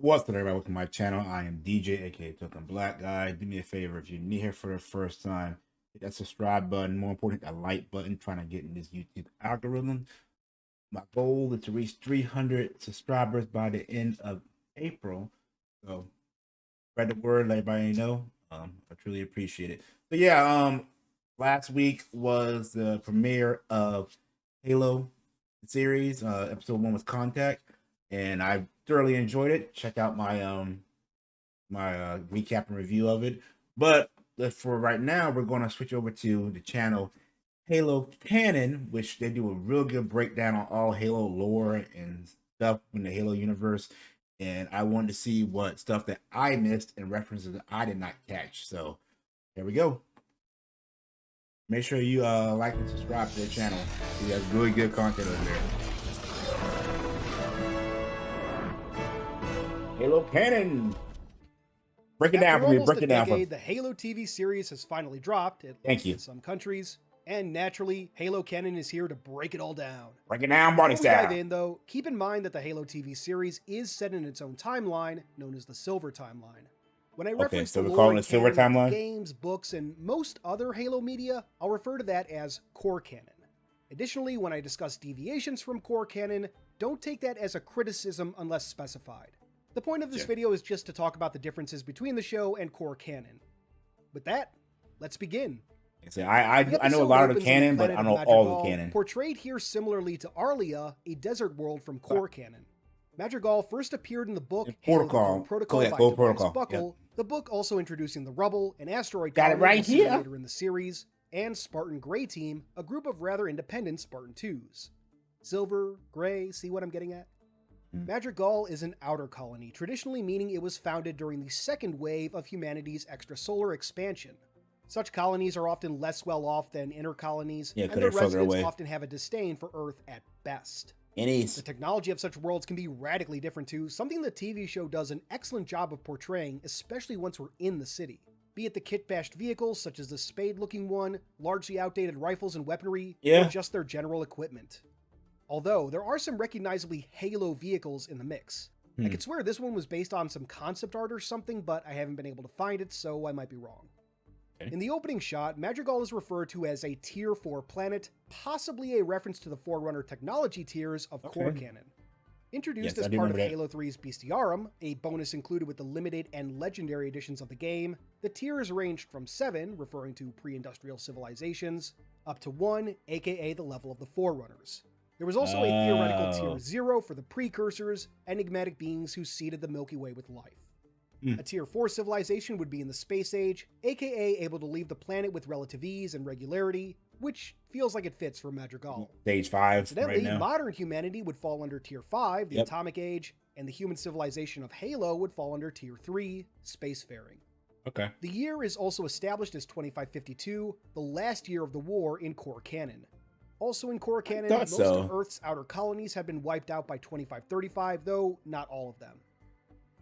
What's up, everybody? Welcome to my channel. I am DJ, aka Token Black Guy. Do me a favor, if you're new here for the first time, hit that subscribe button. More important, that like button. Trying to get in this YouTube algorithm. My goal is to reach 300 subscribers by the end of April. So spread the word, let everybody know. I truly appreciate it. But yeah, last week was the premiere of Halo series. Episode 1 was Contact, and I thoroughly enjoyed it. Check out my recap and review of it. But for right now, we're going to switch over to the channel Halo Canon, which they do a real good breakdown on all Halo lore and stuff in the Halo universe. And I wanted to see what stuff that I missed and references that I did not catch. So here we go. Make sure you like and subscribe to the channel. We have really good content over there. Halo Canon. Break it down for me. Break it down for me. The Halo TV series has finally dropped, at least in some countries, and naturally, Halo Canon is here to break it all down. Break it down, body style. Before we dive in, though, keep in mind that the Halo TV series is set in its own timeline, known as the Silver Timeline. When I reference so the we're lore calling it Silver Timeline? games, books, and most other Halo media, I'll refer to that as core canon. Additionally, when I discuss deviations from core canon, don't take that as a criticism unless specified. The point of this video is just to talk about the differences between the show and core canon. With that, let's begin. I know a lot of the canon, but I don't know all the canon. Portrayed here similarly to Arlia, a desert world from core canon. Madrigal first appeared in the book Protocol by Tobias Buckle, the book also introducing the Rubble, an asteroid colony later in the series, and Spartan Grey Team, a group of rather independent Spartan 2s. Silver, Grey, see what I'm getting at? Madrigal is an outer colony, traditionally meaning it was founded during the second wave of humanity's extrasolar expansion. Such colonies are often less well off than inner colonies, and their residents often have a disdain for Earth at best. The technology of such worlds can be radically different too, something the TV show does an excellent job of portraying, especially once we're in the city. Be it the kit-bashed vehicles, such as the spade-looking one, largely outdated rifles and weaponry, or just their general equipment. Although, there are some recognizably Halo vehicles in the mix. I could swear this one was based on some concept art or something, but I haven't been able to find it, so I might be wrong. In the opening shot, Madrigal is referred to as a Tier 4 planet, possibly a reference to the Forerunner technology tiers of core canon. Introduced as part of Halo 3's Bestiarum, a bonus included with the limited and legendary editions of the game, the tiers ranged from 7, referring to pre-industrial civilizations, up to 1, aka the level of the Forerunners. There was also a theoretical Tier 0 for the precursors, enigmatic beings who seeded the Milky Way with life. A Tier 4 civilization would be in the space age, aka able to leave the planet with relative ease and regularity, which feels like it fits for Madrigal. Stage 5 Incidentally, right now. modern humanity would fall under Tier 5, the Atomic Age, and the human civilization of Halo would fall under Tier 3, Spacefaring. The year is also established as 2552, the last year of the war in core canon. Also in core canon, most of Earth's outer colonies have been wiped out by 2535, though not all of them.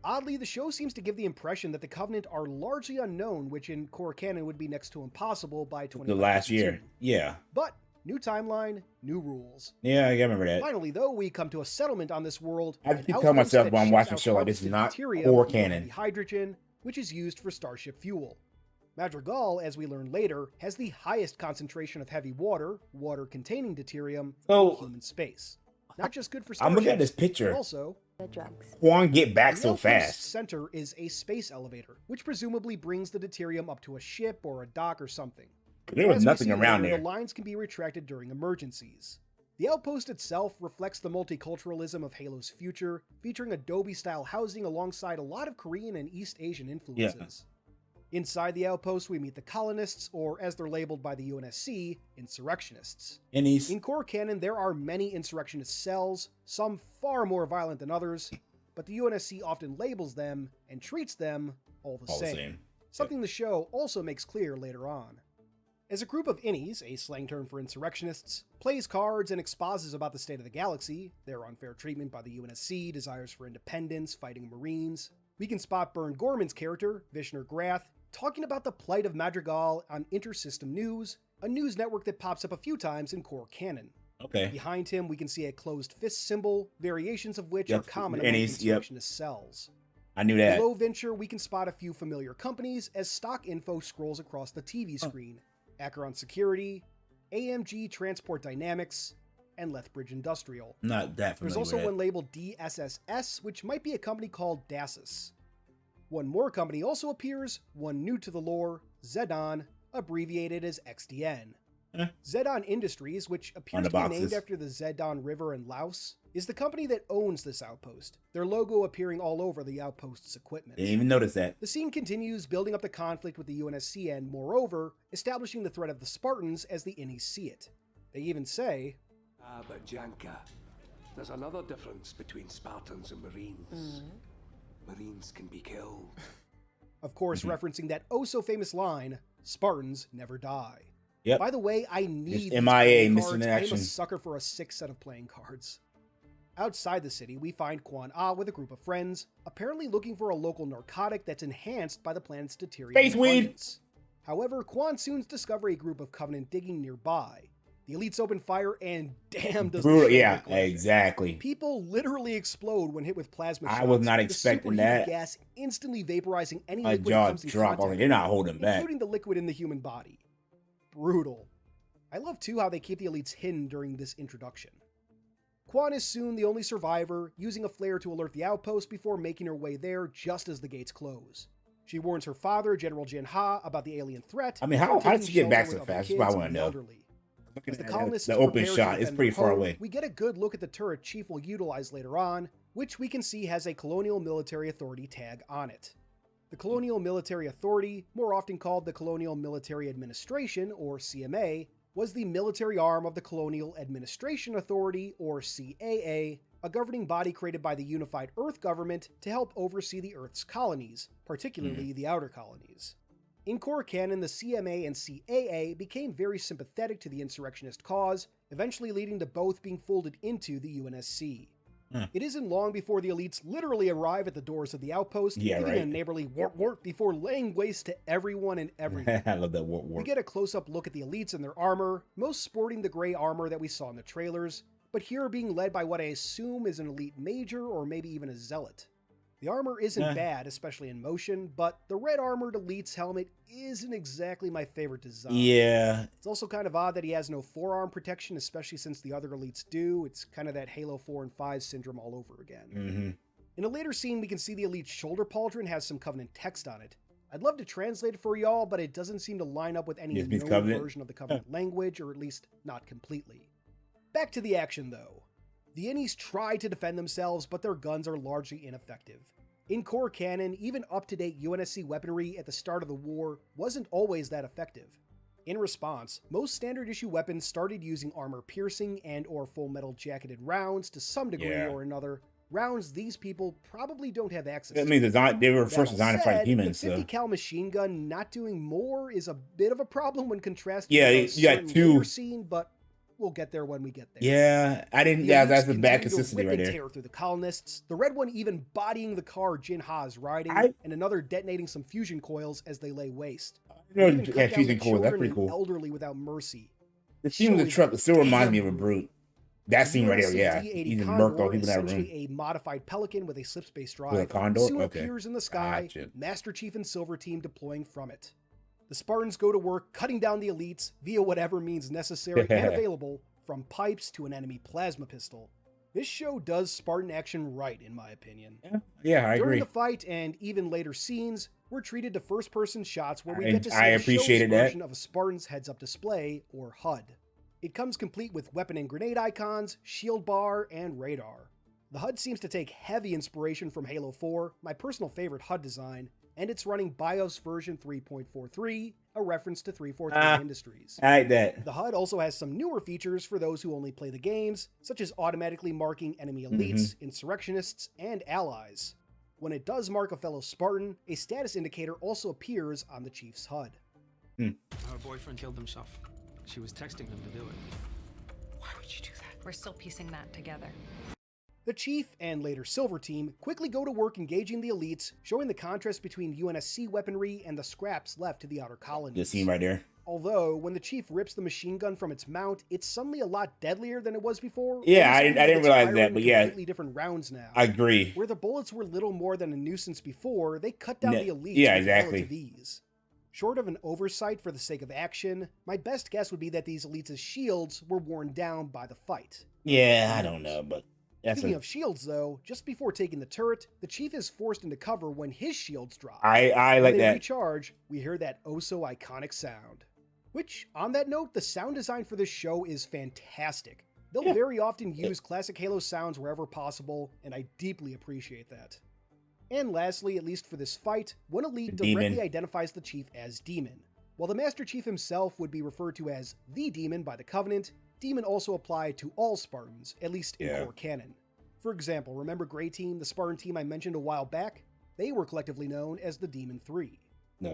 Oddly, the show seems to give the impression that the Covenant are largely unknown, which in core canon would be next to impossible by 2552. The last year. But new timeline, new rules. Yeah, I remember that. Finally, though, we come to a settlement on this world. I keep telling myself while I'm watching the show, like, this is not core canon. Hydrogen, which is used for starship fuel. Madrigal, as we learn later, has the highest concentration of heavy water containing deuterium, in human space. Not just good for starships, I'm looking at this picture. Also, Quan get back so fast. The center is a space elevator, which presumably brings the deuterium up to a ship or a dock or something. There was nothing around there. The lines can be retracted during emergencies. The outpost itself reflects the multiculturalism of Halo's future, featuring Adobe-style housing alongside a lot of Korean and East Asian influences. Inside the outpost, we meet the colonists, or as they're labeled by the UNSC, insurrectionists. In core canon, there are many insurrectionist cells, some far more violent than others, but the UNSC often labels them and treats them all the same. Something the show also makes clear later on. As a group of innies, a slang term for insurrectionists, plays cards and exposes about the state of the galaxy, their unfair treatment by the UNSC, desires for independence, fighting Marines, we can spot Burn Gorman's character, Vishnu Grath, talking about the plight of Madrigal on Intersystem News, a news network that pops up a few times in core canon. Behind him, we can see a closed fist symbol, variations of which are common among insurrectionist cells. I knew that. Below Venture, we can spot a few familiar companies as stock info scrolls across the TV screen. Acheron Security, AMG Transport Dynamics, and Lethbridge Industrial. Not that familiar. There's also one labeled DSSS, which might be a company called Dasus. One more company also appears, one new to the lore, Zedon, abbreviated as XDN. Zedon Industries, which appears to be named after the Zedon River in Laos, is the company that owns this outpost, their logo appearing all over the outpost's equipment. Didn't even notice that. The scene continues, building up the conflict with the UNSC and, moreover, establishing the threat of the Spartans as the Innies see it. They even say, but Janka, there's another difference between Spartans and Marines. Marines can be killed. Of course, referencing that oh-so-famous line, Spartans never die. Yep. By the way, I need these MIA, missing in I action. am a sucker for a 6 set of playing cards. Outside the city, we find Quan Ah with a group of friends, apparently looking for a local narcotic that's enhanced by the planet's deteriorating Space weed! abundance. However, Quan soon discovers a group of Covenant digging nearby. The elites open fire, and damn does Brutal, the show yeah, look like it. exactly. People literally explode when hit with plasma shots. I was not the expecting superheated that. gas instantly vaporizing any My liquid it jaw comes in dropped. contact They're not with, holding back. including the liquid in the human body. Brutal. I love too how they keep the elites hidden during this introduction. Quan is soon the only survivor, using a flare to alert the outpost before making her way there just as the gates close. She warns her father, General Jin Ha, about the alien threat. I mean, how did she get back so fast? That's what I want to know. As the colonists The open prepare to shot is defend pretty their far home, away. we get a good look at the turret Chief will utilize later on, which we can see has a Colonial Military Authority tag on it. The Colonial Military Authority, more often called the Colonial Military Administration, or CMA, was the military arm of the Colonial Administration Authority, or CAA, a governing body created by the Unified Earth Government to help oversee the Earth's colonies, particularly the outer colonies. In core canon, the CMA and CAA became very sympathetic to the insurrectionist cause, eventually leading to both being folded into the UNSC. It isn't long before the elites literally arrive at the doors of the outpost, giving a neighborly wart before laying waste to everyone and everything. I love that wart. We get a close-up look at the elites and their armor, most sporting the gray armor that we saw in the trailers, but here being led by what I assume is an elite major or maybe even a zealot. The armor isn't bad, especially in motion, but the red armored elite's helmet isn't exactly my favorite design. Yeah. It's also kind of odd that he has no forearm protection, especially since the other elites do. It's kind of that Halo 4 and 5 syndrome all over again. In a later scene, we can see the elite's shoulder pauldron has some Covenant text on it. I'd love to translate it for y'all, but it doesn't seem to line up with any known version of the Covenant language, or at least not completely. Back to the action, though. The Innies try to defend themselves, but their guns are largely ineffective. In core canon, even up-to-date UNSC weaponry at the start of the war wasn't always that effective. In response, most standard-issue weapons started using armor-piercing and/or full metal jacketed rounds to some degree or another, rounds these people probably don't have access to. That means they were first designed to fight humans. The 50 cal machine gun not doing more is a bit of a problem when contrasted with you got two scene, but we'll get there when we get there. Yeah, I didn't. Yeah, that's the bad consistency right there. Tear through the colonists. The red one even bodying the car Jin Ha is riding, and another detonating some fusion coils as they lay waste. Fusion coils. That's pretty cool. Elderly without mercy. The scene with the truck still reminds me of a Brute. That scene right there, yeah. He's murked all people in that room. Essentially a modified Pelican with a slip space drive. With a Condor? Soon appears in the sky. Master Chief and Silver Team deploying from it. The Spartans go to work cutting down the elites via whatever means necessary and available, from pipes to an enemy plasma pistol. This show does Spartan action right, in my opinion. Yeah, I agree. During the fight and even later scenes, we're treated to first-person shots where we get to see the show's version of a Spartan's heads-up display, or HUD. It comes complete with weapon and grenade icons, shield bar, and radar. The HUD seems to take heavy inspiration from Halo 4, my personal favorite HUD design, and it's running BIOS version 3.43, a reference to 343 Industries. I like that. The HUD also has some newer features for those who only play the games, such as automatically marking enemy elites, insurrectionists, and allies. When it does mark a fellow Spartan, a status indicator also appears on the Chief's HUD. Her boyfriend killed himself. She was texting him to do it. Why would you do that? We're still piecing that together. The Chief, and later Silver Team, quickly go to work engaging the elites, showing the contrast between UNSC weaponry and the scraps left to the outer colonies. The scene right there. Although, when the Chief rips the machine gun from its mount, it's suddenly a lot deadlier than it was before. Yeah, I didn't realize that, but yeah. Completely different rounds now. I agree. Where the bullets were little more than a nuisance before, they cut down the elites with relative ease. Short of an oversight for the sake of action, my best guess would be that these elites' shields were worn down by the fight. Yeah, I don't know, but... Speaking of shields, though, just before taking the turret, the Chief is forced into cover when his shields drop. I like that. When they recharge, we hear that oh-so-iconic sound. Which, on that note, the sound design for this show is fantastic. They'll very often use classic Halo sounds wherever possible, and I deeply appreciate that. And lastly, at least for this fight, one elite directly identifies the Chief as Demon. While the Master Chief himself would be referred to as the Demon by the Covenant, Demon also applied to all Spartans, at least in core canon. For example, remember Grey Team, the Spartan team I mentioned a while back? They were collectively known as the Demon 3.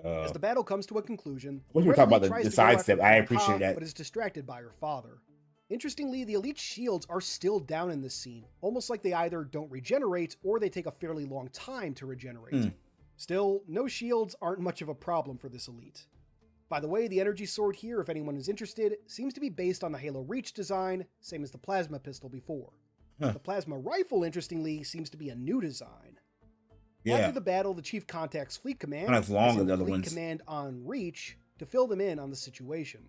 As the battle comes to a conclusion, when we're talking about the sidestep, I appreciate that. But is distracted by her father. Interestingly, the elite shields are still down in this scene, almost like they either don't regenerate or they take a fairly long time to regenerate. Still, no shields aren't much of a problem for this elite. By the way, the energy sword here, if anyone is interested, seems to be based on the Halo Reach design, same as the plasma pistol before. The plasma rifle, interestingly, seems to be a new design. After the battle, the Chief contacts Fleet Command, not as long as the other ones. Command on Reach, to fill them in on the situation.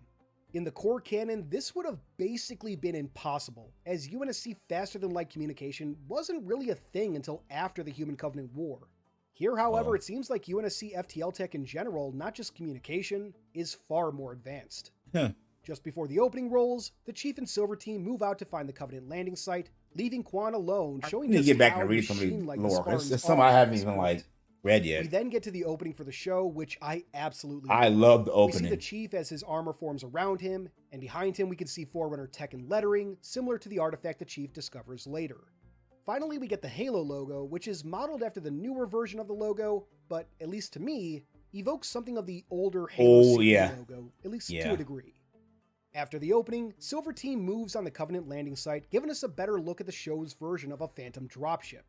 In the core canon, this would have basically been impossible, as UNSC faster-than-light communication wasn't really a thing until after the Human Covenant War. Here, however, it seems like UNSC FTL tech in general, not just communication, is far more advanced. Just before the opening rolls, the Chief and Silver Team move out to find the Covenant landing site, leaving Quan alone, showing just get back how and read some of these machine-like lore. the Spartans It's some I haven't even are. read yet. We then get to the opening for the show, which I absolutely love the We opening. see the Chief as his armor forms around him, and behind him we can see Forerunner tech and lettering, similar to the artifact the Chief discovers later. Finally, we get the Halo logo, which is modeled after the newer version of the logo, but, at least to me, evokes something of the older Halo logo, at least to a degree. After the opening, Silver Team moves on the Covenant landing site, giving us a better look at the show's version of a Phantom dropship.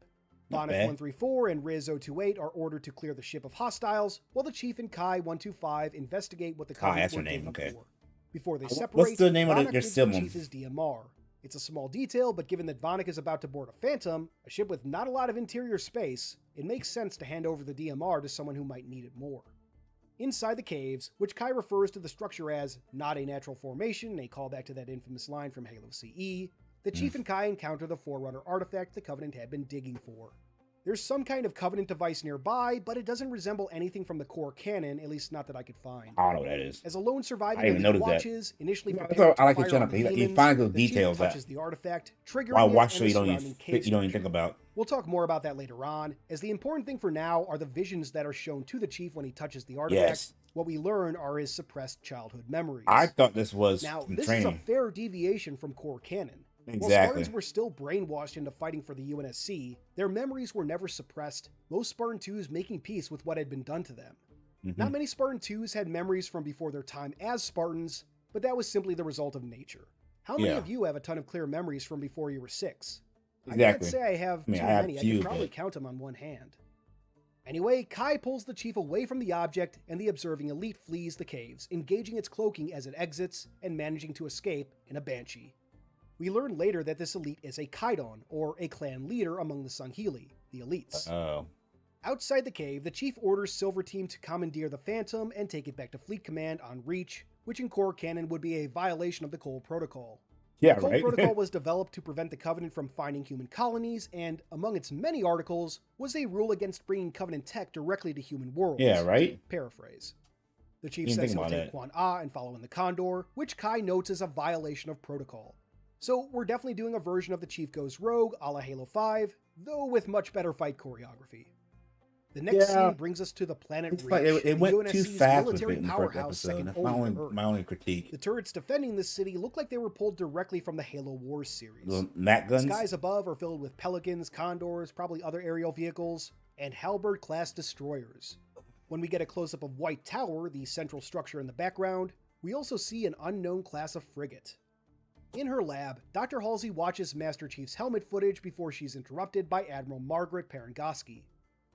Bonnet 134 and Riz 028 are ordered to clear the ship of hostiles, while the Chief and Kai 125 investigate what the Covenant were looking for. Before they separate, what's the name Vonnek of your gives symbol? the Chief his DMR. It's a small detail, but given that Vonnek is about to board a Phantom, a ship with not a lot of interior space, it makes sense to hand over the DMR to someone who might need it more. Inside the caves, which Kai refers to the structure as not a natural formation, a callback to that infamous line from Halo CE, the Chief and Kai encounter the Forerunner artifact the Covenant had been digging for. There's some kind of Covenant device nearby, but it doesn't resemble anything from the core canon, at least not that I could find. I don't know what that is. As a lone surviving I didn't elite notice that. watches, initially That's prepared what I like to his fire channel. on the He demons, finds those the Chief details touches that the artifact, triggering while I it watch and so the you don't surrounding even cave you don't even structure. think about. We'll talk more about that later on, as the important thing for now are the visions that are shown to the Chief when he touches the artifact. Yes. What we learn are his suppressed childhood memories. I thought this was Now, from this training. is a fair deviation from core canon. While Exactly. Spartans were still brainwashed into fighting for the UNSC, their memories were never suppressed, most Spartan 2s making peace with what had been done to them. Not many Spartan 2s had memories from before their time as Spartans, but that was simply the result of nature. How many of you have a ton of clear memories from before you were 6? Exactly. I'd say I have too I have many. I few, could probably but- count them on one hand. Anyway, Kai pulls the Chief away from the object, and the observing elite flees the caves, engaging its cloaking as it exits and managing to escape in a Banshee. We learn later that this elite is a Kaidon, or a clan leader among the Sangheili, the elites. Oh. Outside the cave, the Chief orders Silver Team to commandeer the Phantom and take it back to Fleet Command on Reach, which in core canon would be a violation of the Cole Protocol. Yeah, The Cole right. Protocol was developed to prevent the Covenant from finding human colonies, and among its many articles was a rule against bringing Covenant tech directly to human worlds. Yeah, right. Paraphrase. The Chief Didn't says think he'll about take that. Quan Ah and follow in the Condor, which Kai notes as a violation of protocol. So we're definitely doing a version of the Chief Goes Rogue a la Halo 5, though with much better fight choreography. The next Yeah. scene brings us to the planet It's Reach, like it the went too UNSC's fast with military it in the first powerhouse episode. second That's only to Earth. my only critique. The turrets defending this city look like they were pulled directly from the Halo Wars series. The Mac The guns. skies above are filled with Pelicans, Condors, probably other aerial vehicles, and Halberd-class destroyers. When we get a close-up of White Tower, the central structure in the background, we also see an unknown class of frigate. In her lab, Dr. Halsey watches Master Chief's helmet footage before she's interrupted by Admiral Margaret Parangoski.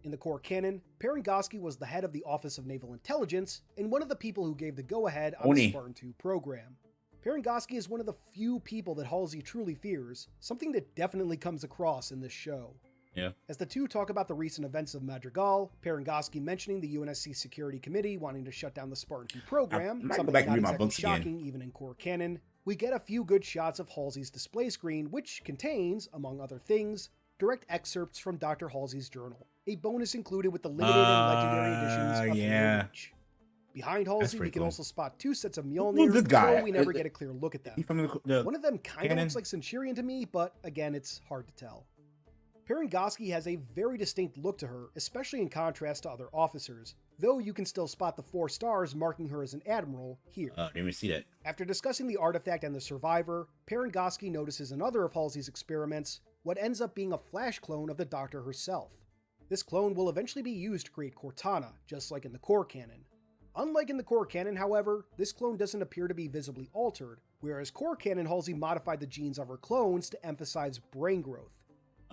In the core canon, Parangosky was the head of the Office of Naval Intelligence and one of the people who gave the go-ahead on the Spartan 2 program. Parangosky is one of the few people that Halsey truly fears, something that definitely comes across in this show. Yeah. As the two talk about the recent events of Madrigal, Parangosky mentioning the UNSC Security Committee wanting to shut down the Spartan 2 program, something not exactly shocking even in core canon, we get a few good shots of Halsey's display screen, which contains, among other things, direct excerpts from Dr. Halsey's journal, a bonus included with the limited and legendary editions of Halo Reach. Behind Halsey, we can also spot two sets of Mjolnir, though we never get a clear look at them. One of them kind of looks like Centurion to me, but again, it's hard to tell. Parangosky has a very distinct look to her, especially in contrast to other officers, though you can still spot the 4 stars marking her as an admiral here. Didn't even see that. After discussing the artifact and the survivor, Parangosky notices another of Halsey's experiments, what ends up being a flash clone of the Doctor herself. This clone will eventually be used to create Cortana, just like in the core canon. Unlike in the core canon, however, this clone doesn't appear to be visibly altered, whereas core canon Halsey modified the genes of her clones to emphasize brain growth.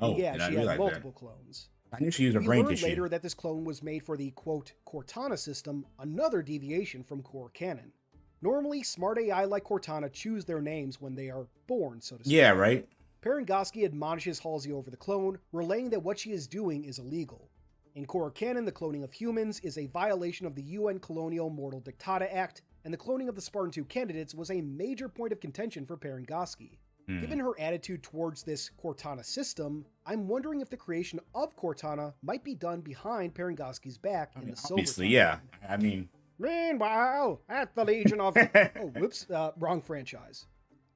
Oh, yeah, she had multiple clones. I knew she used her brain tissue. We learned later that this clone was made for the, quote, Cortana system, another deviation from core canon. Normally, smart AI like Cortana choose their names when they are born, so to speak. Yeah, right? Parangosky admonishes Halsey over the clone, relaying that what she is doing is illegal. In core canon, the cloning of humans is a violation of the UN Colonial Mortal Dictata Act, and the cloning of the Spartan 2 candidates was a major point of contention for Parangosky. Given her attitude towards this Cortana system, I'm wondering if the creation of Cortana might be done behind Parangosky's back in the Silver obviously, yeah. I mean... Meanwhile, at the Legion of... oh, whoops, wrong franchise.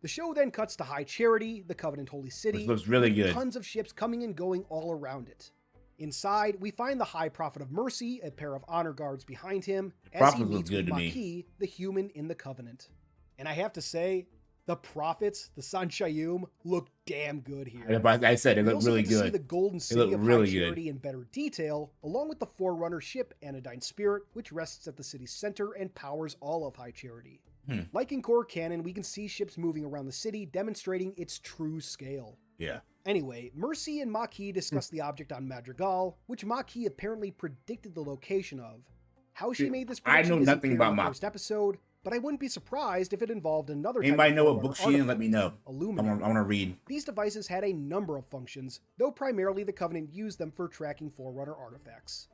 The show then cuts to High Charity, the Covenant Holy City. This looks really good. Tons of ships coming and going all around it. Inside, we find the High Prophet of Mercy, a pair of honor guards behind him, as he meets with Makee, the human in the Covenant. And I have to say, the prophets, the Sanshayum, look damn good here. I said it looked really good. See the Golden City of High Charity in better detail, along with the Forerunner ship Anodyne Spirit, which rests at the city's center and powers all of High Charity. Like in core canon, we can see ships moving around the city, demonstrating its true scale. Yeah. Anyway, Mercy and Makee discuss the object on Madrigal, which Makee apparently predicted the location of. How she made this prediction isn't clear in the first episode, but I wouldn't be surprised if it involved another type Anybody of know what book she in? Let me know. I Illuminary. want to read. These devices had a number of functions, though primarily the Covenant used them for tracking Forerunner artifacts.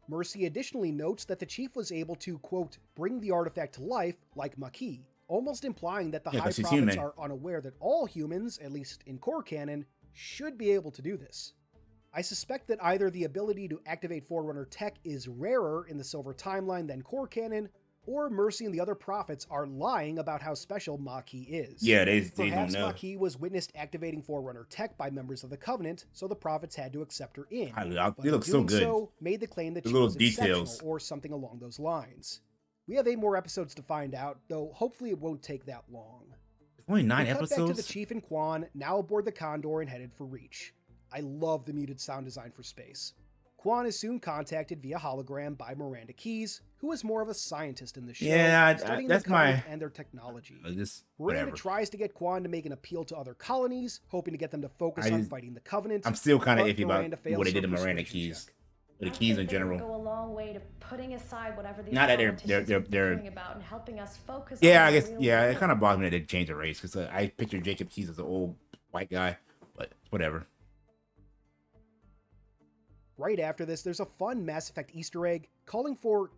Mercy additionally notes that the Chief was able to, quote, bring the artifact to life like Makee, almost implying that the High Prophets are unaware that all humans, at least in core canon, should be able to do this. I suspect that either the ability to activate Forerunner tech is rarer in the Silver Timeline than core canon, or Mercy and the other prophets are lying about how special Makee is. Yeah, they don't know. Perhaps Makee was witnessed activating Forerunner tech by members of the Covenant, so the prophets had to accept her in. But it looks so good. So, made the claim that she was exceptional or something along those lines. We have 8 more episodes to find out, though hopefully it won't take that long. Only 9 episodes? episodes? Back to the Chief and Quan, now aboard the Condor and headed for Reach. I love the muted sound design for space. Quan is soon contacted via hologram by Miranda Keyes, who is more of a scientist in the show, studying the Covenant and their technology. Miranda tries to get Quan to make an appeal to other colonies, hoping to get them to focus on fighting the Covenant. I'm still kind of iffy about what they did to Miranda Keyes. The Keys in general. Go a long way to putting aside whatever these not that they're about and helping us focus. Yeah, I guess. Yeah, it kind of bothers me that they changed the race because I pictured Jacob Keyes as an old white guy, but whatever. Right after this, there's a fun Mass Effect Easter egg calling for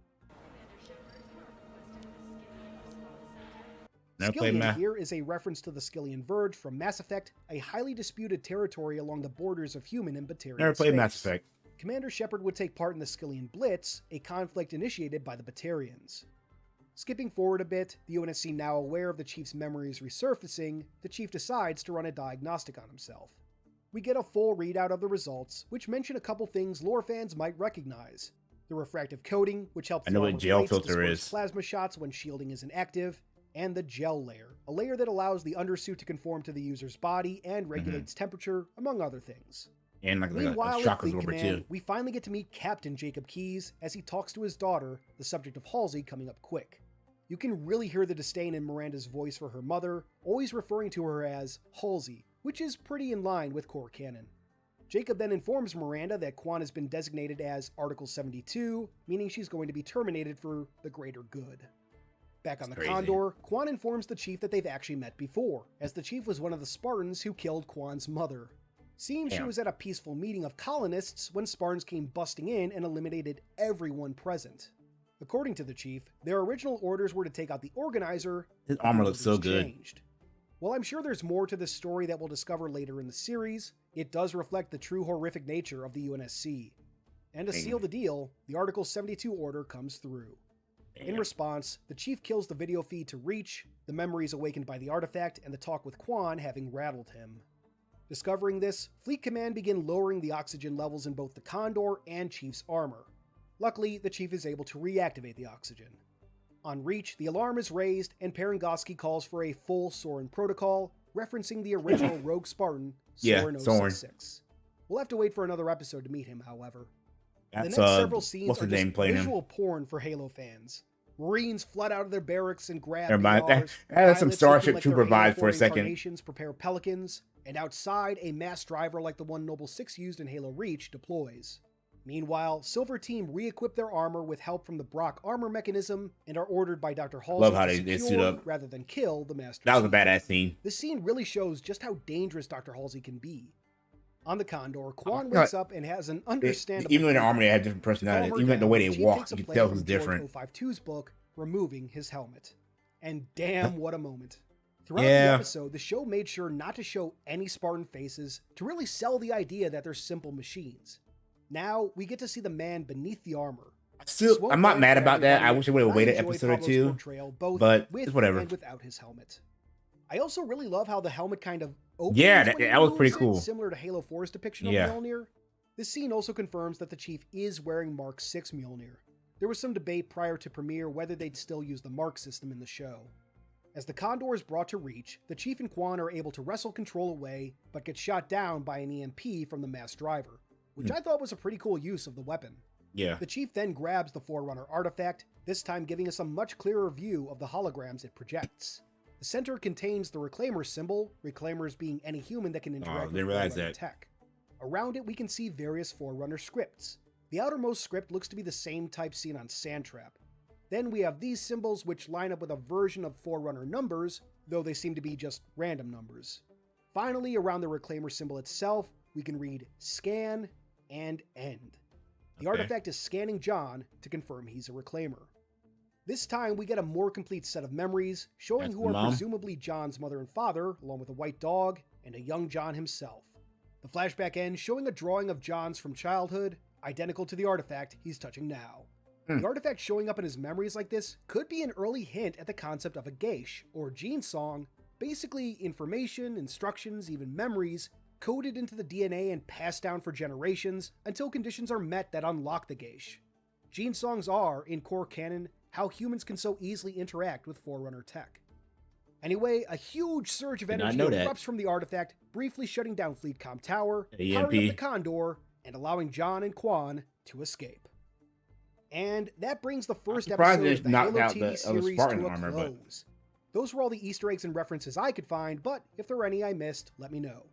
Skillian here is a reference to the Skillian Verge from Mass Effect, a highly disputed territory along the borders of human and Batarian Never played Mass Effect. Commander Shepard would take part in the Skillian Blitz, a conflict initiated by the Batarians. Skipping forward a bit, the UNSC now aware of the Chief's memories resurfacing, the Chief decides to run a diagnostic on himself. We get a full readout of the results, which mention a couple things lore fans might recognize. The refractive coating, which helps I know what gel filter is. Plasma shots when shielding isn't active, and the gel layer, a layer that allows the undersuit to conform to the user's body and regulates temperature, among other things. And like Meanwhile, a shock at Fleet absorber Command, too. we finally get to meet Captain Jacob Keyes as he talks to his daughter, the subject of Halsey coming up quick. You can really hear the disdain in Miranda's voice for her mother, always referring to her as Halsey, which is pretty in line with core canon. Jacob then informs Miranda that Kwan has been designated as Article 72, meaning she's going to be terminated for the greater good. Back on the Condor, Kwan informs the Chief that they've actually met before, as the Chief was one of the Spartans who killed Kwan's mother. Seems she was at a peaceful meeting of colonists when Spartans came busting in and eliminated everyone present. According to the Chief, their original orders were to take out the organizer. His armor looks so good. Changed. While I'm sure there's more to this story that we'll discover later in the series, it does reflect the true horrific nature of the UNSC. And to seal the deal, the Article 72 order comes through. In response, the Chief kills the video feed to Reach, the memories awakened by the artifact, and the talk with Kwan having rattled him. Discovering this, Fleet Command begin lowering the oxygen levels in both the Condor and Chief's armor. Luckily, the Chief is able to reactivate the oxygen. On Reach, the alarm is raised, and Parengoski calls for a full Soren protocol, referencing the original Rogue Spartan, Soren 066. We'll have to wait for another episode to meet him, however. That's, the next several scenes are just visual him? Porn for Halo fans. Marines flood out of their barracks and grab that's some Starship Trooper vibes for a second. Prepare Pelicans, and outside, a mass driver like the one Noble 6 used in Halo Reach deploys. Meanwhile, Silver Team re-equip their armor with help from the Brock armor mechanism and are ordered by Dr. Halsey Love how to they suit up rather than kill the Master That was a Chief. badass scene. This scene really shows just how dangerous Dr. Halsey can be. On the Condor, Kwan wakes up and has an understandable... Even in the armor, they have different personalities. Even the way they walk, you can tell who's different. 052's book, removing his helmet. And damn, what a moment. Throughout the episode, the show made sure not to show any Spartan faces to really sell the idea that they're simple machines. Now, we get to see the man beneath the armor. I'm not mad about that. I wish I would have waited an episode or two, but it's whatever. And without his helmet. I also really love how the helmet kind of opens. Yeah, that was pretty cool. Similar to Halo 4's depiction of Mjolnir. This scene also confirms that the Chief is wearing Mark 6 Mjolnir. There was some debate prior to premiere whether they'd still use the Mark system in the show. As the Condor is brought to Reach, the Chief and Kwan are able to wrestle control away, but get shot down by an EMP from the mass driver, which I thought was a pretty cool use of the weapon. Yeah. The Chief then grabs the Forerunner artifact, this time giving us a much clearer view of the holograms it projects. The center contains the Reclaimer symbol, Reclaimers being any human that can interact with Forerunner tech. Around it, we can see various Forerunner scripts. The outermost script looks to be the same type seen on Sandtrap. Then we have these symbols which line up with a version of Forerunner numbers, though they seem to be just random numbers. Finally, around the Reclaimer symbol itself, we can read Scan and End. The artifact is scanning John to confirm he's a Reclaimer. This time, we get a more complete set of memories, showing who are presumably John's mother and father, along with a white dog, and a young John himself. The flashback ends showing a drawing of John's from childhood, identical to the artifact he's touching now. The artifact showing up in his memories like this could be an early hint at the concept of a Geisha, or gene song, basically information, instructions, even memories, coded into the DNA and passed down for generations until conditions are met that unlock the Geisha. Gene songs are, in core canon, how humans can so easily interact with Forerunner tech. Anyway, a huge surge of energy erupts from the artifact, briefly shutting down Fleetcom Tower, powering up the Condor, and allowing John and Kwan to escape. And that brings the first episode of the Halo TV series to a close. Those were all the Easter eggs and references I could find, but if there are any I missed, let me know.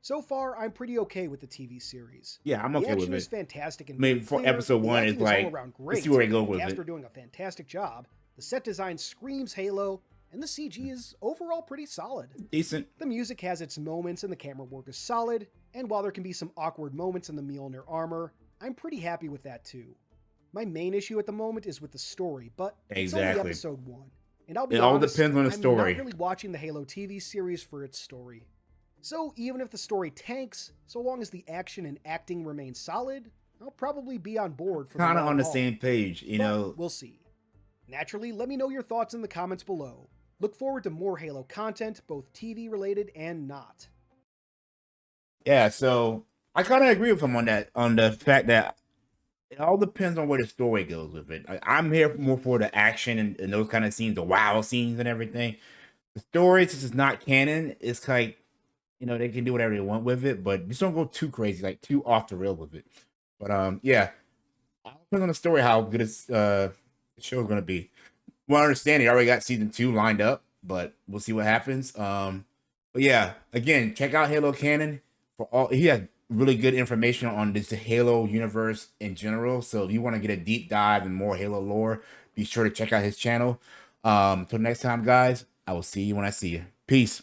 So far, I'm pretty okay with the TV series. Yeah, I'm okay with it. The action is fantastic and for episode 1 is like, let's see where they go with it. Cast are doing a fantastic job. The set design screams Halo, and the CG is overall pretty solid. Decent. The music has its moments and the camera work is solid, and while there can be some awkward moments in the Mjolnir armor, I'm pretty happy with that too. My main issue at the moment is with the story, but it's only episode 1. And I'll be honest, depends on the story. I'm not really watching the Halo TV series for its story. So even if the story tanks, so long as the action and acting remain solid, I'll probably be on board for the long haul. Kind of on the same page, you know. We'll see. Naturally, let me know your thoughts in the comments below. Look forward to more Halo content, both TV related and not. Yeah, so I kind of agree with him on that, on the fact that it all depends on where the story goes with it. I'm here more for the action and those kind of scenes, the wow scenes and everything. The story, since it's not canon, it's like, you know, they can do whatever they want with it, but just don't go too crazy, like too off the rail with it. But yeah, depends on the story how good the show is going to be. Well, I understand they already got season 2 lined up, but we'll see what happens. But yeah, again, check out Halo Canon for all. He has really good information on this Halo universe in general. So if you want to get a deep dive and more Halo lore, be sure to check out his channel. Till next time, guys, I will see you when I see you. Peace.